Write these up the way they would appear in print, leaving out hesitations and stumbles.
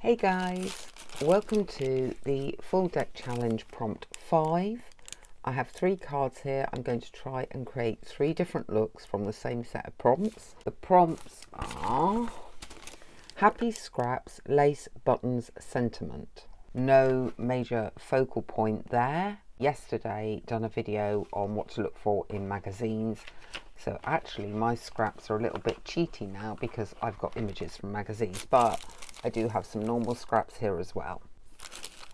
Hey guys, welcome to the full deck challenge prompt 5. I have 3 cards here. I'm going to try and create 3 different looks from the same set of prompts. The prompts are happy scraps, lace, buttons, sentiment. No major focal point there. Yesterday done a video on what to look for in magazines. So actually my scraps are a little bit cheaty now because I've got images from magazines, but I do have some normal scraps here as well.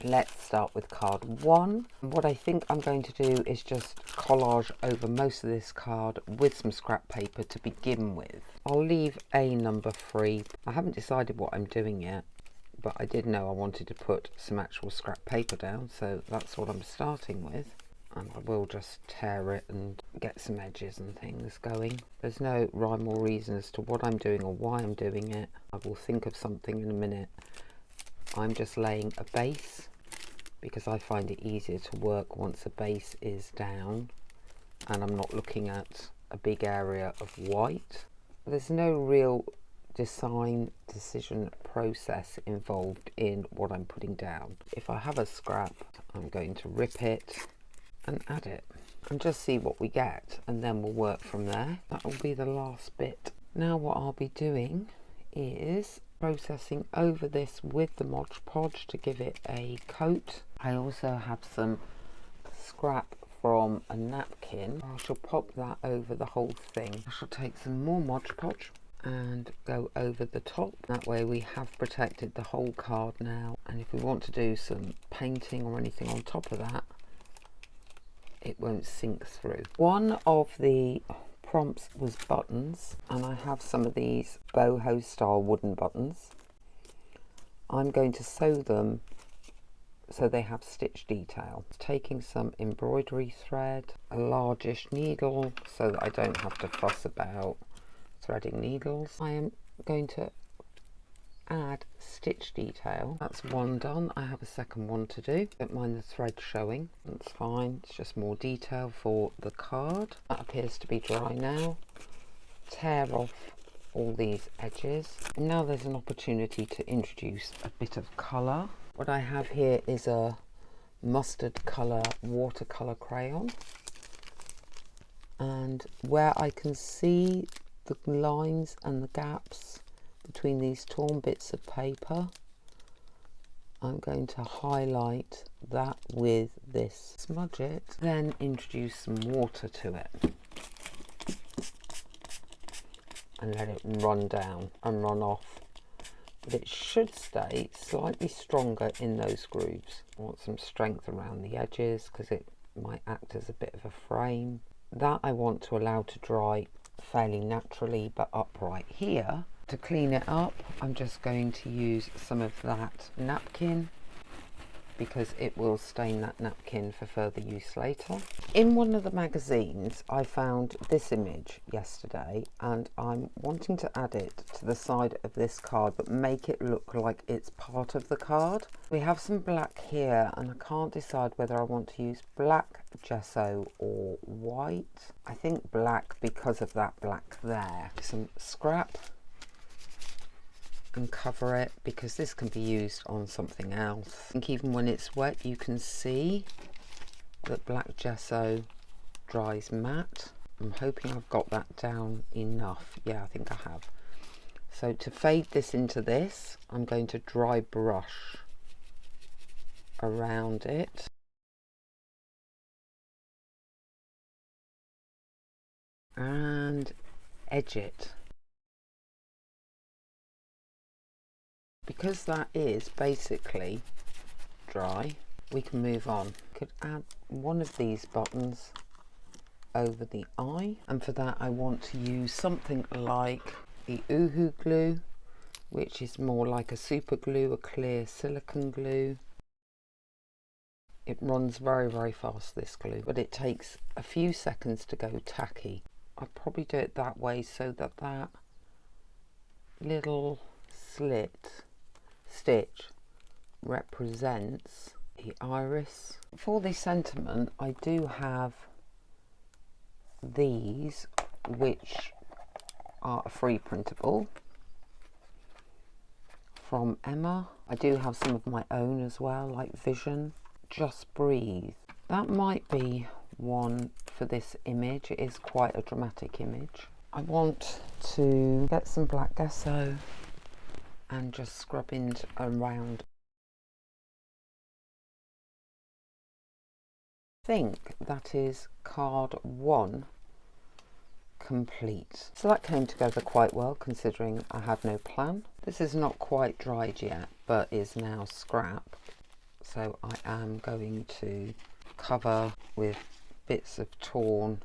Let's start with card 1. What I think I'm going to do is just collage over most of this card with some scrap paper to begin with. I'll leave a number free. I haven't decided what I'm doing yet, but I did know I wanted to put some actual scrap paper down, so that's what I'm starting with. And I will just tear it and get some edges and things going. There's no rhyme or reason as to what I'm doing or why I'm doing it. I will think of something in a minute. I'm just laying a base because I find it easier to work once a base is down and I'm not looking at a big area of white. There's no real decision process involved in what I'm putting down. If I have a scrap, I'm going to rip it and add it and just see what we get, and then we'll work from there. That will be the last bit. Now what I'll be doing is processing over this with the Mod Podge to give it a coat. I also have some scrap from a napkin. I shall pop that over the whole thing. I shall take some more Mod Podge and go over the top. That way we have protected the whole card now, and if we want to do some painting or anything on top of that, it won't sink through. One of the prompts was buttons, and I have some of these boho style wooden buttons. I'm going to sew them so they have stitch detail. Taking some embroidery thread, a largish needle so that I don't have to fuss about threading needles. I am going to add stitch detail. That's one done. I have a second one to do. Don't mind the thread showing, that's fine. It's just more detail for the card. That appears to be dry now. Tear off all these edges. Now there's an opportunity to introduce a bit of colour. What I have here is a mustard colour watercolour crayon, and where I can see the lines and the gaps between these torn bits of paper, I'm going to highlight that with this, smudge it, then introduce some water to it and let it run down and run off. But it should stay slightly stronger in those grooves. I want some strength around the edges because it might act as a bit of a frame. That I want to allow to dry fairly naturally but upright. Here, to clean it up, I'm just going to use some of that napkin because it will stain that napkin for further use later. In one of the magazines I found this image yesterday, and I'm wanting to add it to the side of this card but make it look like it's part of the card. We have some black here and I can't decide whether I want to use black gesso or white. I think black because of that black there. Some scrap and cover it because this can be used on something else. I think even when it's wet you can see that black gesso dries matte. I'm hoping I've got that down enough. Yeah, I think I have. So to fade this into this, I'm going to dry brush around it. And edge it. Because that is basically dry, we can move on. Could add one of these buttons over the eye, and for that I want to use something like the Uhu glue, which is more like a super glue, a clear silicone glue. It runs very fast, this glue, but it takes a few seconds to go tacky. I'd probably do it that way so that that little slit stitch represents the iris. For the sentiment I do have these which are a free printable from Emma. I do have some of my own as well, like Vision. Just Breathe. That might be one for this image. It is quite a dramatic image. I want to get some black gesso and just scrub it around. I think that is card 1 complete. So that came together quite well considering I had no plan. This is not quite dried yet but is now scrap. So I am going to cover with bits of torn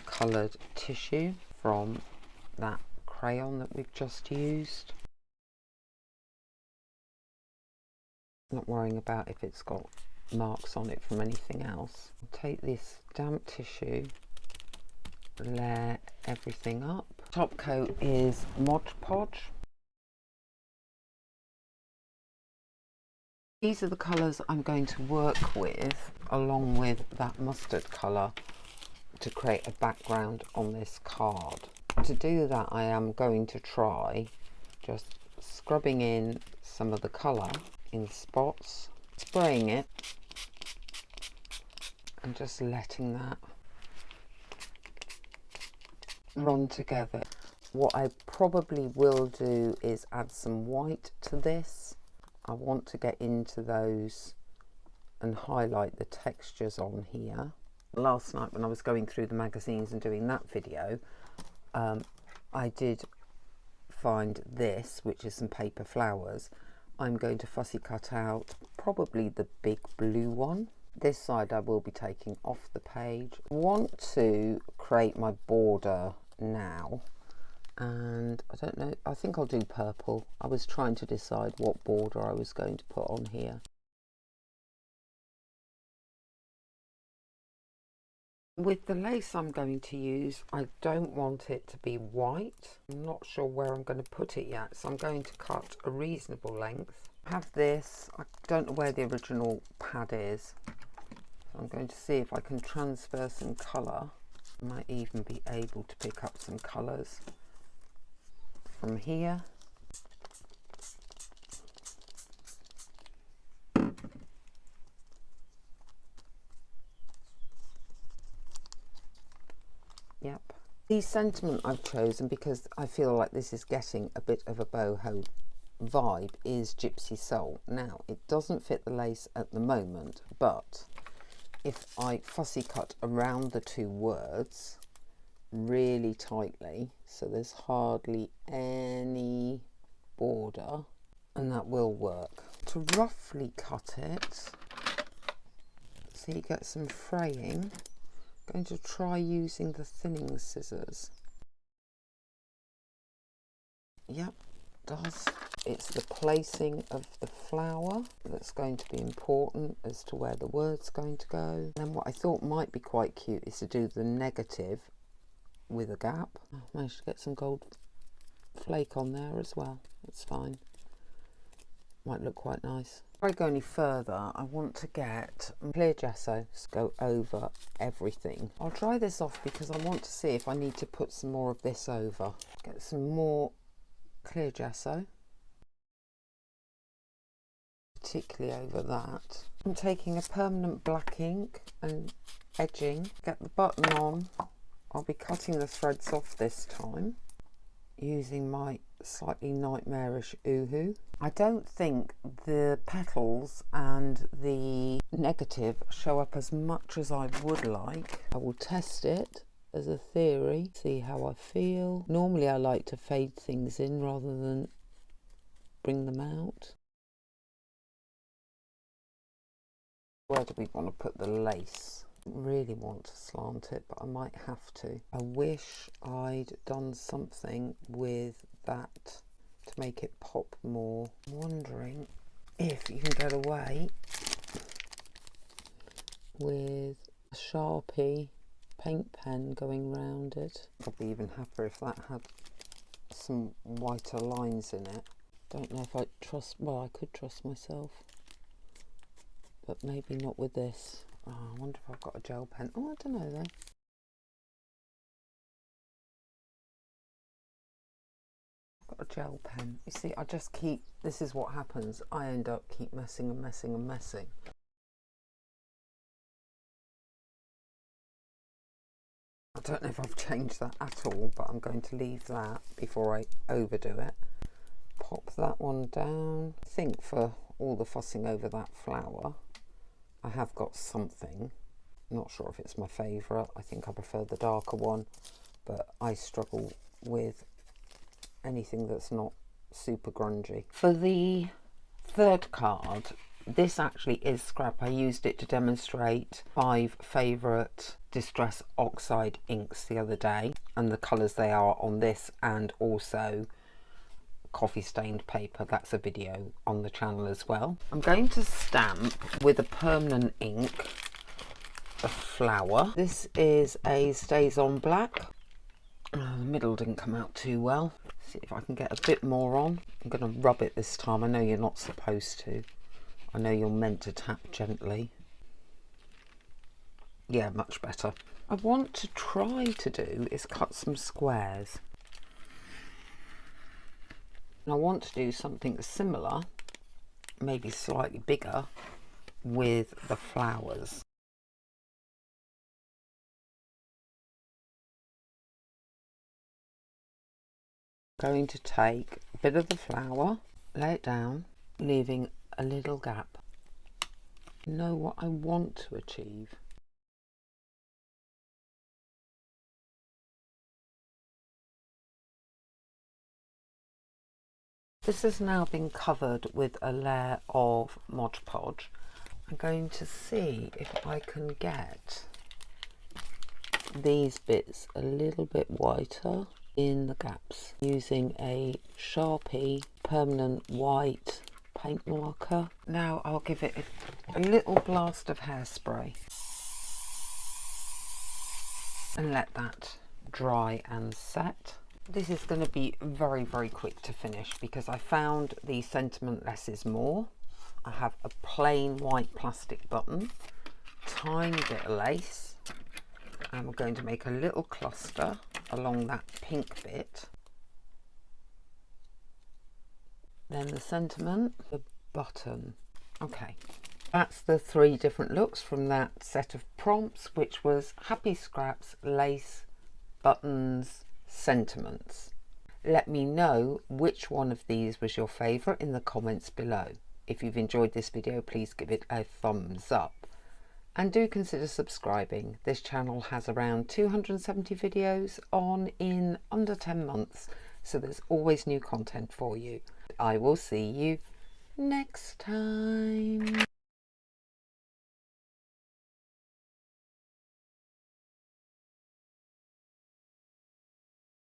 coloured tissue from that crayon that we've just used. Not worrying about if it's got marks on it from anything else. I'll take this damp tissue, layer everything up. Top coat is Mod Podge. These are the colours I'm going to work with along with that mustard colour to create a background on this card. To do that I am going to try just scrubbing in some of the colour in spots, spraying it and just letting that run together. What I probably will do is add some white to this. I want to get into those and highlight the textures on here. Last night when I was going through the magazines and doing that video, I did find this, which is some paper flowers. I'm going to fussy cut out probably the big blue one. This side I will be taking off the page. I want to create my border now, and I don't know, I think I'll do purple. I was trying to decide what border I was going to put on here. With the lace I'm going to use, I don't want it to be white. I'm not sure where I'm going to put it yet, so I'm going to cut a reasonable length. I have this, I don't know where the original pad is, so I'm going to see if I can transfer some colour. I might even be able to pick up some colours from here. Yep. The sentiment I've chosen, because I feel like this is getting a bit of a boho vibe, is Gypsy Soul. Now, it doesn't fit the lace at the moment, but if I fussy cut around the two words really tightly, so there's hardly any border, and that will work. To roughly cut it, so you get some fraying, I'm going to try using the thinning scissors. Yep, does. It's the placing of the flower that's going to be important as to where the word's going to go. And then what I thought might be quite cute is to do the negative with a gap. I managed to get some gold flake on there as well. That's fine. Might look quite nice. Before I go any further, I want to get clear gesso to go over everything. I'll dry this off because I want to see if I need to put some more of this over. Get some more clear gesso, particularly over that. I'm taking a permanent black ink and edging. Get the button on. I'll be cutting the threads off this time using my slightly nightmarish Uhu. I don't think the petals and the negative show up as much as I would like. I will test it as a theory, see how I feel. Normally I like to fade things in rather than bring them out. Where do we want to put the lace? I don't really want to slant it, but I might have to. I wish I'd done something with that to make it pop more. I'm wondering if you can get away with a Sharpie paint pen going round it. I'd be even happier if that had some whiter lines in it. Don't know if I trust, well, I could trust myself, but maybe not with this. Oh, I wonder if I've got a gel pen. Oh, I don't know though. got a gel pen. You see, I just keep, this is what happens. I end up keep messing and messing and messing. I don't know if I've changed that at all, but I'm going to leave that before I overdo it. Pop that one down. I think for all the fussing over that flower, I have got something. Not sure if it's my favourite. I think I prefer the darker one, but I struggle with anything that's not super grungy. For the third card, this actually is scrap. I used it to demonstrate 5 favourite Distress Oxide inks the other day, and the colours they are on this, and also coffee stained paper. That's a video on the channel as well. I'm going to stamp with a permanent ink a flower. This is a Stays On Black. The middle didn't come out too well. See if I can get a bit more on. I'm going to rub it this time. I know you're not supposed to. I know you're meant to tap gently. Yeah, much better. I want to try to do is cut some squares. And I want to do something similar, maybe slightly bigger, with the flowers. Going to take a bit of the flower, lay it down, leaving a little gap. Know what I want to achieve. This has now been covered with a layer of Mod Podge. I'm going to see if I can get these bits a little bit whiter in the gaps using a Sharpie permanent white paint marker. Now I'll give it a little blast of hairspray and let that dry and set. This is going to be very, very quick to finish because I found the sentiment less is more. I have a plain white plastic button, tiny bit of lace, and we're going to make a little cluster along that pink bit. Then the sentiment, the button. Okay, that's the 3 different looks from that set of prompts, which was happy scraps, lace, buttons, sentiments. Let me know which one of these was your favourite in the comments below. If you've enjoyed this video, please give it a thumbs up. And do consider subscribing. This channel has around 270 videos on in under 10 months, so there's always new content for you. I will see you next time.